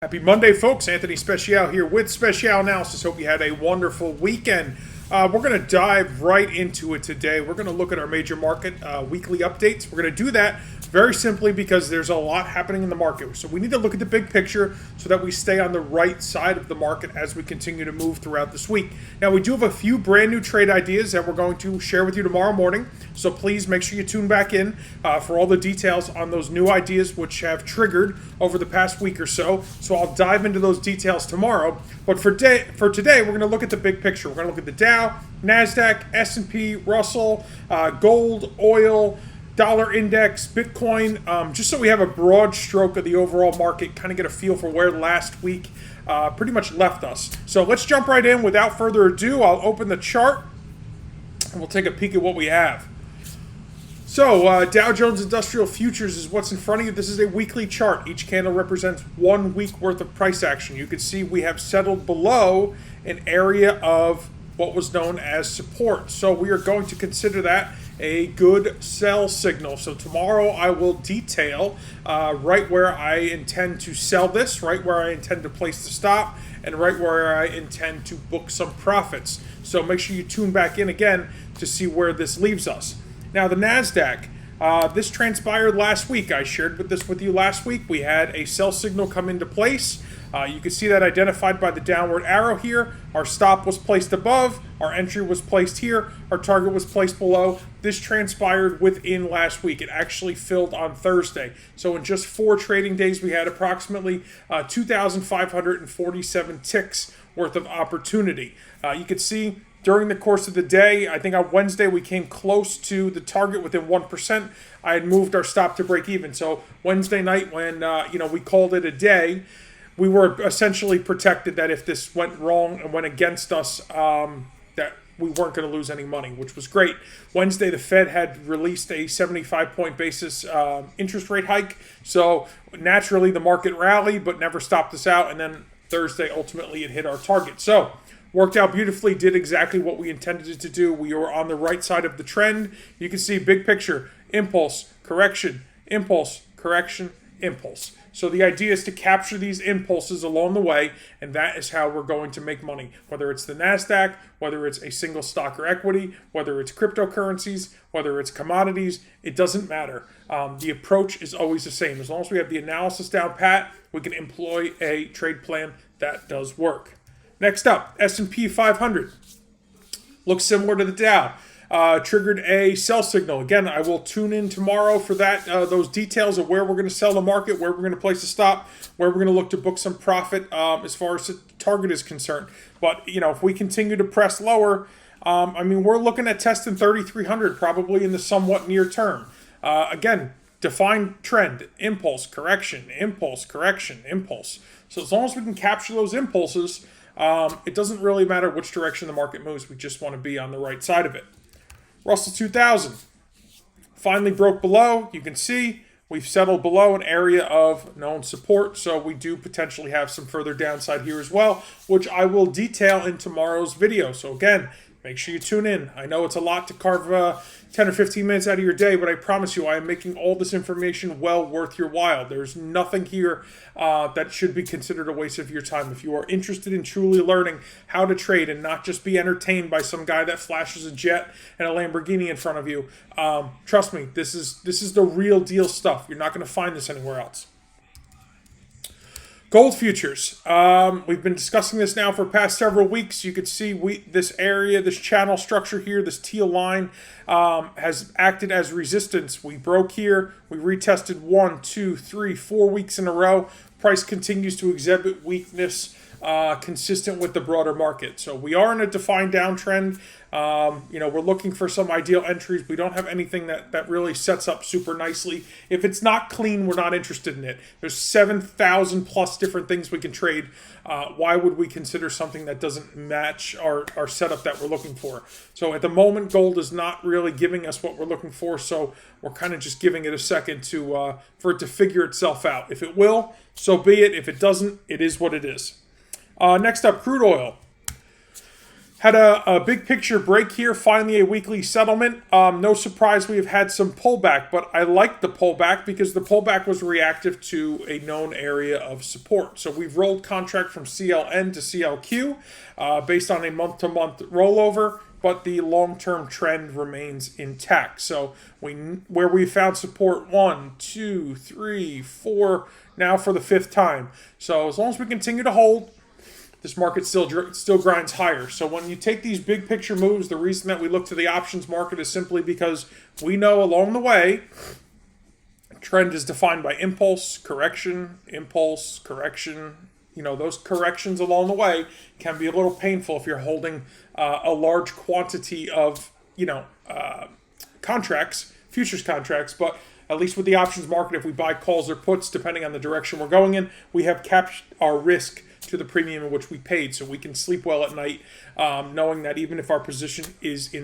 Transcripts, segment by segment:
Happy Monday, folks. Anthony Speciale here with Speciale Analysis. Hope you had a wonderful weekend. We're going to dive right into it today. We're going to look at our major market weekly updates. We're going to do that very simply because there's a lot happening in the market. So we need to look at the big picture so that we stay on the right side of the market as we continue to move throughout this week. Now, we do have a few brand new trade ideas that we're going to share with you tomorrow morning. So please make sure you tune back in for all the details on those new ideas which have triggered over the past week or so. So I'll dive into those details tomorrow. But for today, we're going to look at the big picture. We're going to look at the Dow, NASDAQ, S&P, Russell, gold, oil, dollar index, Bitcoin, just so we have a broad stroke of the overall market, kind of get a feel for where last week pretty much left us. So let's jump right in. Without further ado, I'll open the chart and we'll take a peek at what we have. So Dow Jones Industrial Futures is what's in front of you. This is a weekly chart. Each candle represents 1 week worth of price action. You can see we have settled below an area of what was known as support. So we are going to consider that a good sell signal. So tomorrow I will detail right where I intend to sell this, right where I intend to place the stop, and right where I intend to book some profits. So make sure you tune back in again to see where this leaves us. Now the NASDAQ, this transpired last week. I shared this with you last week. We had a sell signal come into place. You can see that identified by the downward arrow here. Our stop was placed above, our entry was placed here, our target was placed below. This transpired within last week. It actually filled on Thursday. So in just 4 trading days, we had approximately 2,547 ticks worth of opportunity. You can see during the course of the day, I think on Wednesday we came close to the target within 1%. I had moved our stop to break even. So Wednesday night when we called it a day, we were essentially protected that if this went wrong and went against us, that we weren't going to lose any money, which was great. Wednesday, the Fed had released a 75-point basis interest rate hike. So naturally, the market rallied, but never stopped us out. And then Thursday, ultimately, it hit our target. So worked out beautifully, did exactly what we intended it to do. We were on the right side of the trend. You can see big picture, impulse, correction, impulse, correction, impulse. So the idea is to capture these impulses along the way, and that is how we're going to make money. Whether it's the NASDAQ, whether it's a single stock or equity, whether it's cryptocurrencies, whether it's commodities, it doesn't matter. The approach is always the same. As long as we have the analysis down pat, we can employ a trade plan that does work. Next up, S&P 500. Looks similar to the Dow. Triggered a sell signal. Again, I will tune in tomorrow for that. Those details of where we're going to sell the market, where we're going to place a stop, where we're going to look to book some profit as far as the target is concerned. But, if we continue to press lower, we're looking at testing 3,300 probably in the somewhat near term. Again, defined trend, impulse, correction, impulse, correction, impulse. So as long as we can capture those impulses, it doesn't really matter which direction the market moves. We just want to be on the right side of it. Russell 2000 finally broke below. You can see we've settled below an area of known support, so we do potentially have some further downside here as well, which I will detail in tomorrow's video. So again, make sure you tune in. I know it's a lot to carve 10 or 15 minutes out of your day, but I promise you I am making all this information well worth your while. There's nothing here that should be considered a waste of your time. If you are interested in truly learning how to trade and not just be entertained by some guy that flashes a jet and a Lamborghini in front of you, trust me, this is the real deal stuff. You're not going to find this anywhere else. Gold futures. We've been discussing this now for the past several weeks. You could see this area, this channel structure here, this teal line has acted as resistance. We broke here. We retested 1, 2, 3, 4 weeks in a row. Price continues to exhibit weakness consistent with the broader market. So we are in a defined downtrend. We're looking for some ideal entries. We don't have anything that really sets up super nicely. If it's not clean, we're not interested in it. There's 7,000 plus different things we can trade. Why would we consider something that doesn't match our setup that we're looking for? So at the moment, gold is not really giving us what we're looking for. So we're kind of just giving it a second for it to figure itself out. If it will, so be it. If it doesn't, it is what it is. Next up, crude oil. Had a big picture break here, finally a weekly settlement. No surprise we have had some pullback, but I like the pullback because the pullback was reactive to a known area of support. So we've rolled contract from CLN to CLQ based on a month-to-month rollover, but the long-term trend remains intact. So where we found support 1, 2, 3, 4, now for the 5th time. So as long as we continue to hold, this market still grinds higher. So when you take these big picture moves, the reason that we look to the options market is simply because we know along the way, trend is defined by impulse, correction, impulse, correction. You know, those corrections along the way can be a little painful if you're holding a large quantity of, contracts, futures contracts, but at least with the options market, if we buy calls or puts, depending on the direction we're going in, we have capped our risk to the premium in which we paid, so we can sleep well at night, knowing that even if our position is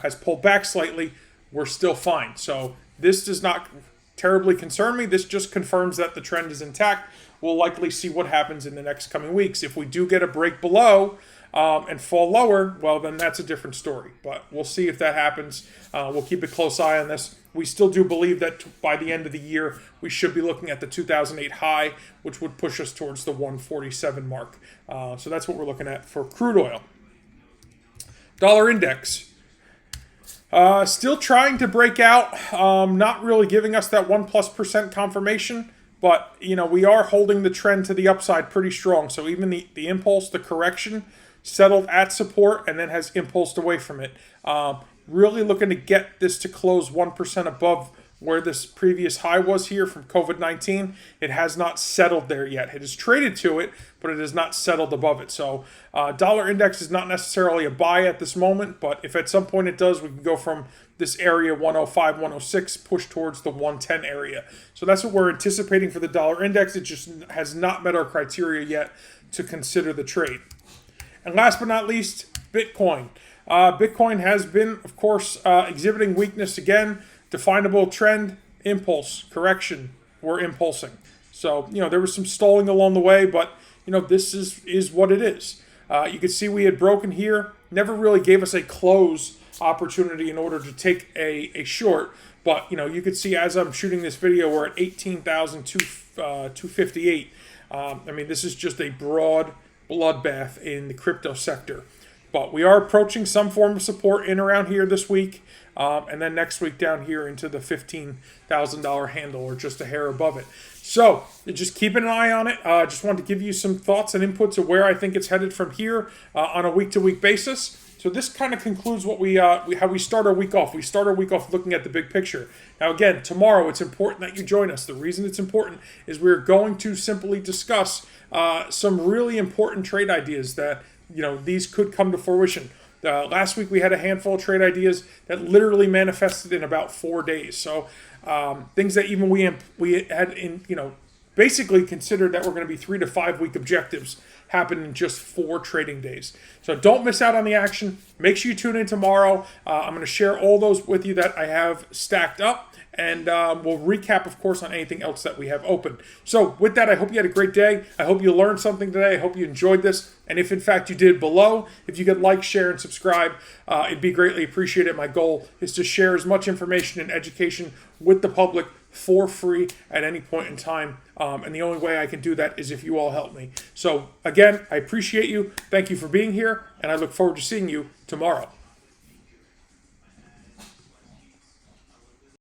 has pulled back slightly, we're still fine. So this does not terribly concern me. This just confirms that the trend is intact. We'll likely see what happens in the next coming weeks. If we do get a break below and fall lower, well, then that's a different story. But we'll see if that happens. We'll keep a close eye on this. We still do believe that by the end of the year, we should be looking at the 2008 high, which would push us towards the 147 mark. So that's what we're looking at for crude oil. Dollar index. Still trying to break out, not really giving us that 1+% confirmation, but we are holding the trend to the upside pretty strong. So even the impulse, the correction, settled at support and then has impulsed away from it. Really looking to get this to close 1% above where this previous high was here from COVID-19. It has not settled there yet. It has traded to it, but it has not settled above it. So dollar index is not necessarily a buy at this moment, but if at some point it does, we can go from this area 105, 106, push towards the 110 area. So that's what we're anticipating for the dollar index. It just has not met our criteria yet to consider the trade. And last but not least, Bitcoin. Bitcoin has been, of course, exhibiting weakness again. Definable trend, impulse, correction. We're impulsing. So, there was some stalling along the way, but, this is what it is. You can see we had broken here. Never really gave us a close opportunity in order to take a short. But, you could see as I'm shooting this video, we're at 18,258. This is just a broad bloodbath in the crypto sector. But we are approaching some form of support in around here this week. And then next week down here into the $15,000 handle or just a hair above it. So just keeping an eye on it. Just wanted to give you some thoughts and inputs of where I think it's headed from here on a week-to-week basis. So this kind of concludes what how we start our week off. We start our week off looking at the big picture. Now again, tomorrow it's important that you join us. The reason it's important is we're going to simply discuss some really important trade ideas that these could come to fruition. Last week we had a handful of trade ideas that literally manifested in about 4 days. So things that even we had basically considered that were going to be 3 to 5 week objectives happen in just 4 trading days. So don't miss out on the action. Make sure you tune in tomorrow. I'm going to share all those with you that I have stacked up. And we'll recap, of course, on anything else that we have open. So with that, I hope you had a great day. I hope you learned something today. I hope you enjoyed this. And if, in fact, you did below, if you could like, share, and subscribe, it'd be greatly appreciated. My goal is to share as much information and education with the public for free at any point in time. And the only way I can do that is if you all help me. So, again, I appreciate you. Thank you for being here. And I look forward to seeing you tomorrow.